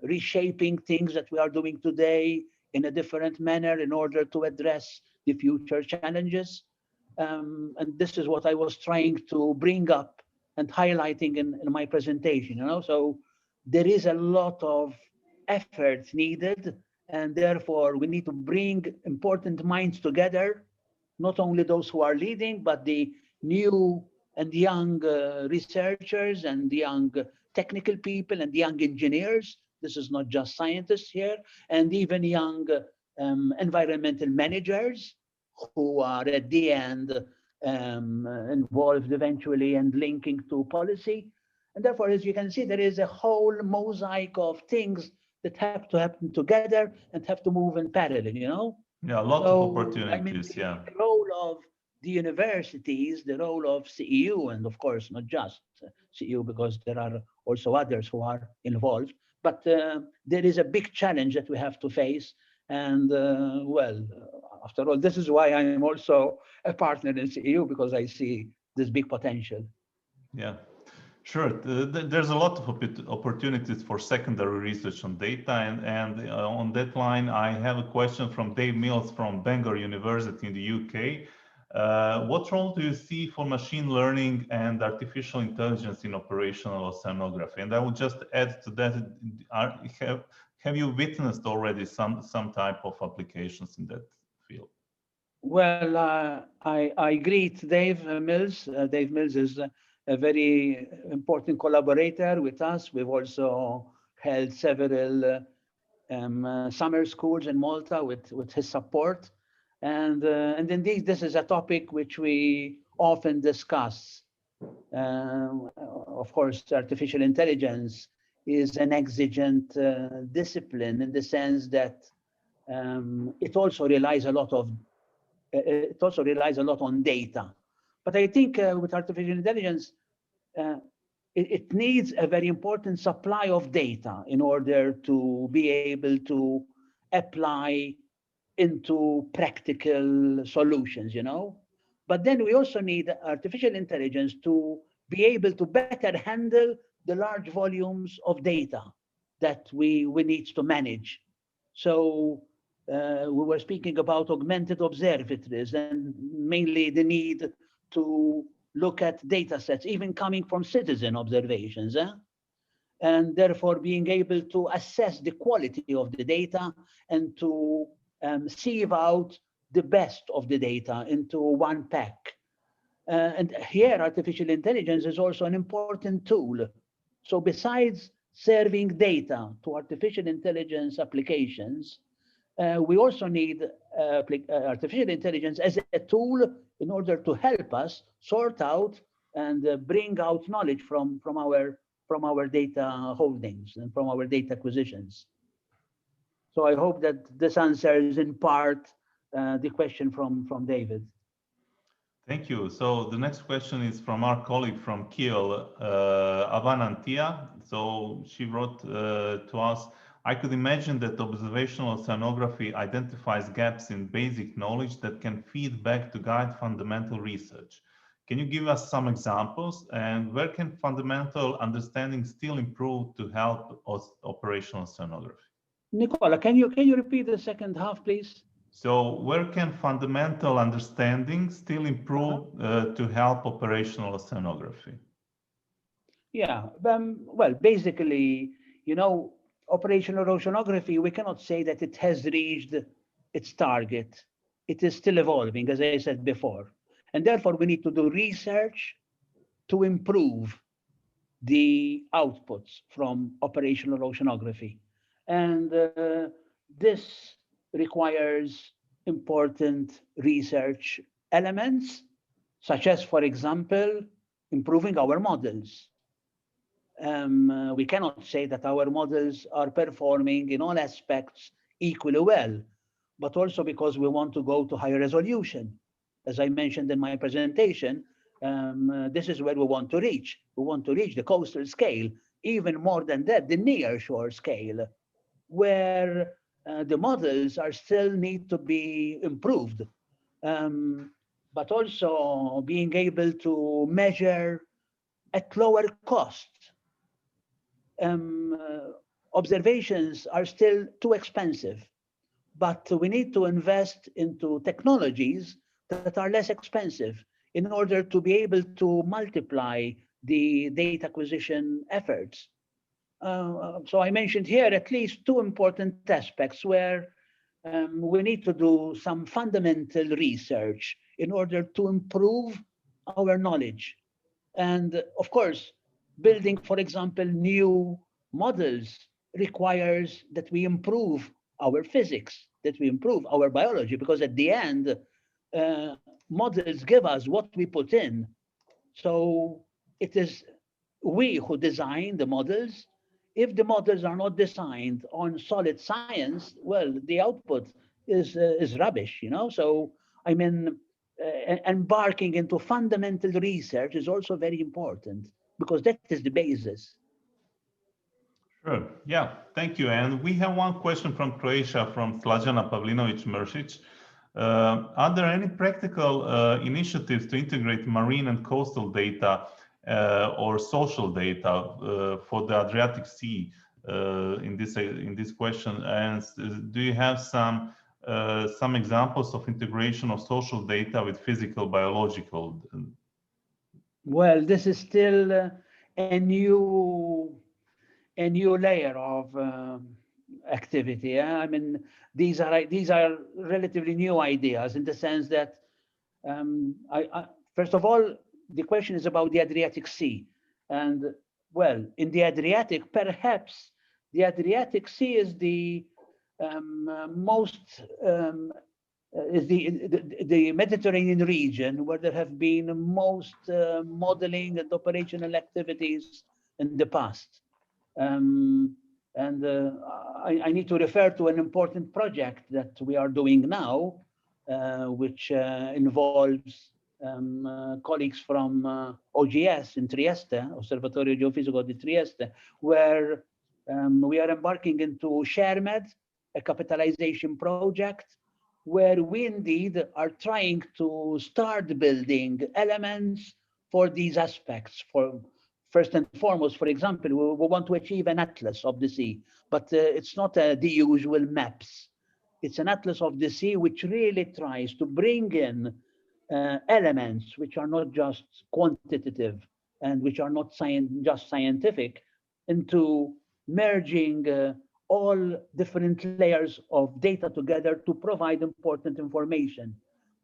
reshaping things that we are doing today in a different manner in order to address the future challenges. And this is what I was trying to bring up and highlighting in my presentation, you know. So there is a lot of effort needed, and therefore we need to bring important minds together, not only those who are leading, but the new and young researchers and the young technical people and the young engineers. This is not just scientists here, and even young environmental managers who are at the end involved eventually and linking to policy. And therefore, as you can see, there is a whole mosaic of things that have to happen together and have to move in parallel, you know? Yeah, a lot of opportunities, the yeah. role of the universities, the role of CEU, and of course, not just CEU, because there are also others who are involved. But there is a big challenge that we have to face. And after all, this is why I am also a partner in CEU, because I see this big potential. Yeah, sure. There's a lot of opportunities for secondary research on data. And on that line, I have a question from Dave Mills from Bangor University in the UK. What role do you see for machine learning and artificial intelligence in operational oceanography? And I would just add to that, have you witnessed already some type of applications in that field? Well, I greet Dave Mills. Dave Mills is a very important collaborator with us. We've also held several summer schools in Malta with his support. And indeed, this is a topic which we often discuss. Of course, artificial intelligence is an exigent discipline in the sense that it also relies a lot on data. But I think with artificial intelligence, it needs a very important supply of data in order to be able to apply into practical solutions, you know. But then we also need artificial intelligence to be able to better handle the large volumes of data that we need to manage. So we were speaking about augmented observatories and mainly the need to look at data sets, even coming from citizen observations, and therefore being able to assess the quality of the data and to sieve out the best of the data into one pack. And here, artificial intelligence is also an important tool. So besides serving data to artificial intelligence applications, we also need artificial intelligence as a tool in order to help us sort out and bring out knowledge from our data holdings and from our data acquisitions. So I hope that this answers in part the question from David. Thank you. So the next question is from our colleague from Kiel, Avanantia. So she wrote to us, I could imagine that observational oceanography identifies gaps in basic knowledge that can feed back to guide fundamental research. Can you give us some examples, and where can fundamental understanding still improve to help operational oceanography? Nicola, can you repeat the second half, please? So where can fundamental understanding still improve to help operational oceanography? Yeah, well, basically, you know, operational oceanography, we cannot say that it has reached its target. It is still evolving, as I said before. And therefore, we need to do research to improve the outputs from operational oceanography. And this requires important research elements, such as, for example, improving our models. We cannot say that our models are performing in all aspects equally well, but also because we want to go to higher resolution. As I mentioned in my presentation, this is where we want to reach. We want to reach the coastal scale, even more than that, the near shore scale, where the models are still need to be improved, but also being able to measure at lower cost. Observations are still too expensive, but we need to invest into technologies that are less expensive in order to be able to multiply the data acquisition efforts. So I mentioned here at least two important aspects where we need to do some fundamental research in order to improve our knowledge. And of course, building, for example, new models requires that we improve our physics, that we improve our biology, because at the end, models give us what we put in. So it is we who design the models. If the models are not designed on solid science, well, the output is rubbish, you know. So I mean, embarking into fundamental research is also very important because that is the basis. Sure. Yeah, thank you. And we have one question from Croatia, from Slađana Pavlinović-Mršić. Are there any practical initiatives to integrate marine and coastal data or social data for the Adriatic Sea in this question? And do you have some examples of integration of social data with physical, biological? Well, this is still a new layer of activity. Yeah? I mean, these are relatively new ideas in the sense that first of all, the question is about the Adriatic Sea, and well, in the Adriatic, perhaps the Adriatic Sea is the most is the Mediterranean region where there have been most modeling and operational activities in the past. I need to refer to an important project that we are doing now, which involves colleagues from OGS in Trieste, Osservatorio Geofisico di Trieste, where we are embarking into ShareMed, a capitalization project, where we indeed are trying to start building elements for these aspects. For first and foremost, for example, we want to achieve an atlas of the sea, but it's not the usual maps. It's an atlas of the sea which really tries to bring in elements which are not just quantitative and which are not just scientific, into merging all different layers of data together to provide important information,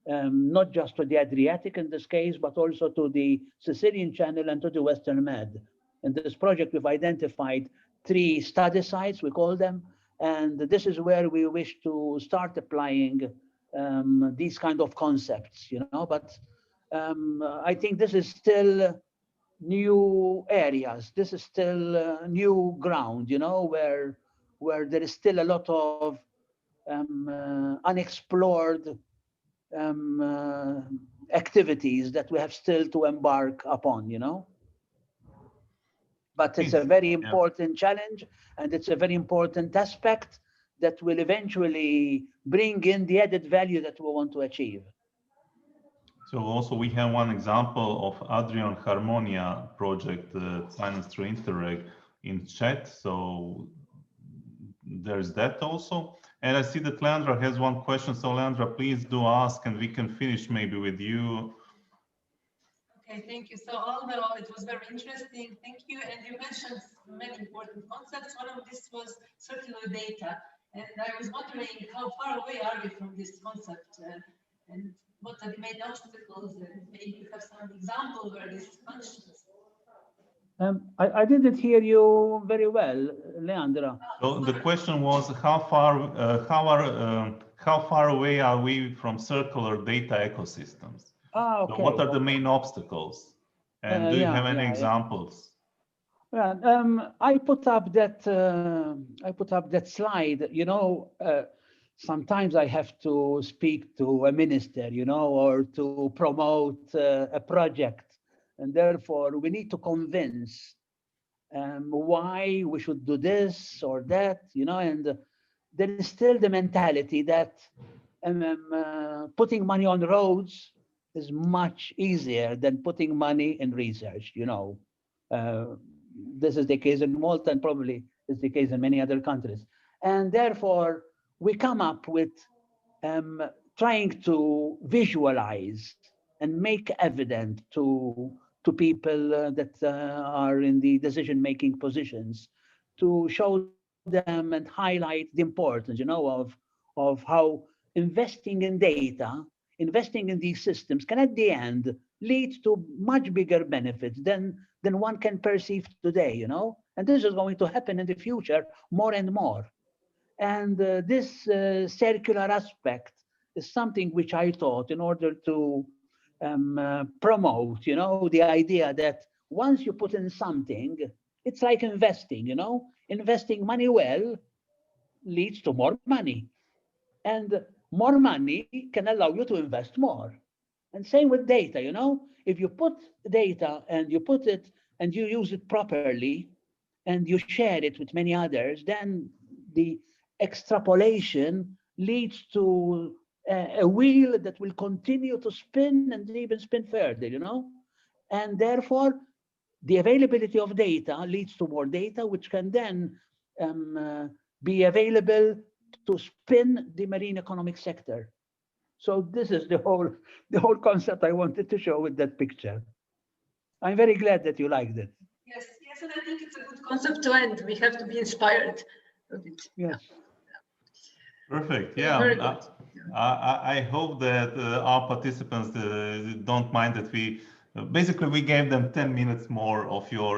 not just to the Adriatic in this case, but also to the Sicilian Channel and to the Western Med. In this project, we've identified 3 study sites, we call them, and this is where we wish to start applying these kind of concepts, you know. But I think this is still new areas. This is still new ground, you know, where there is still a lot of unexplored activities that we have still to embark upon, you know. But it's a very important challenge, and it's a very important aspect that will eventually bring in the added value that we want to achieve. So also we have one example of Adrian Harmonia project, financed through Interreg in chat. So there's that also. And I see that Leandra has one question. So Leandra, please do ask, and we can finish maybe with you. Okay, thank you. So Aldo, it was very interesting. Thank you. And you mentioned many important concepts. One of this was circular data. And I was wondering how far away are we from this concept? And what are the main obstacles? And maybe you have some example where this functions. I didn't hear you very well, Leandra. So the question was how far away are we from circular data ecosystems? Ah, okay. So what are the main obstacles? And do you have any examples? Yeah, I put up that slide. You know, sometimes I have to speak to a minister, you know, or to promote a project, and therefore we need to convince why we should do this or that, you know. And there is still the mentality that putting money on roads is much easier than putting money in research, you know. This is the case in Malta, and probably is the case in many other countries. And therefore, we come up with trying to visualize and make evident to to people that are in the decision-making positions, to show them and highlight the importance, of how investing in data, investing in these systems can at the end lead to much bigger benefits than one can perceive today, And this is going to happen in the future more and more. And this circular aspect is something which I thought in order to promote, the idea that once you put in something, it's like investing, investing money well leads to more money. And more money can allow you to invest more. And same with data, if you put data and you put it and you use it properly and you share it with many others, then the extrapolation leads to a wheel that will continue to spin and even spin further, And therefore, the availability of data leads to more data, which can then be available to spin the marine economic sector. So this is the whole concept I wanted to show with that picture. I'm very glad that you liked it. Yes, and I think it's a good concept to end. We have to be inspired with it. Yes. Perfect. Very Yeah. good. I hope that our participants don't mind that we basically we gave them 10 minutes more of your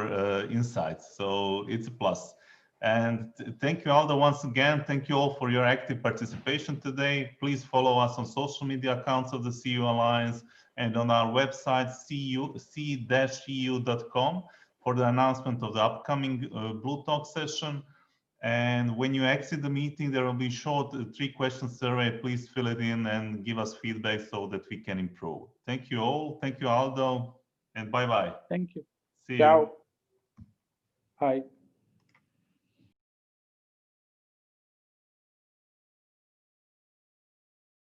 insights. So it's a plus. And thank you, Aldo, once again. Thank you all for your active participation today. Please follow us on social media accounts of the CEU Alliance and on our website, c-eu.com, for the announcement of the upcoming Blue Talk session. And when you exit the meeting, there will be short 3-question survey. Please fill it in and give us feedback so that we can improve. Thank you all. Thank you, Aldo, and bye-bye. Thank you. See you. Ciao. Hi.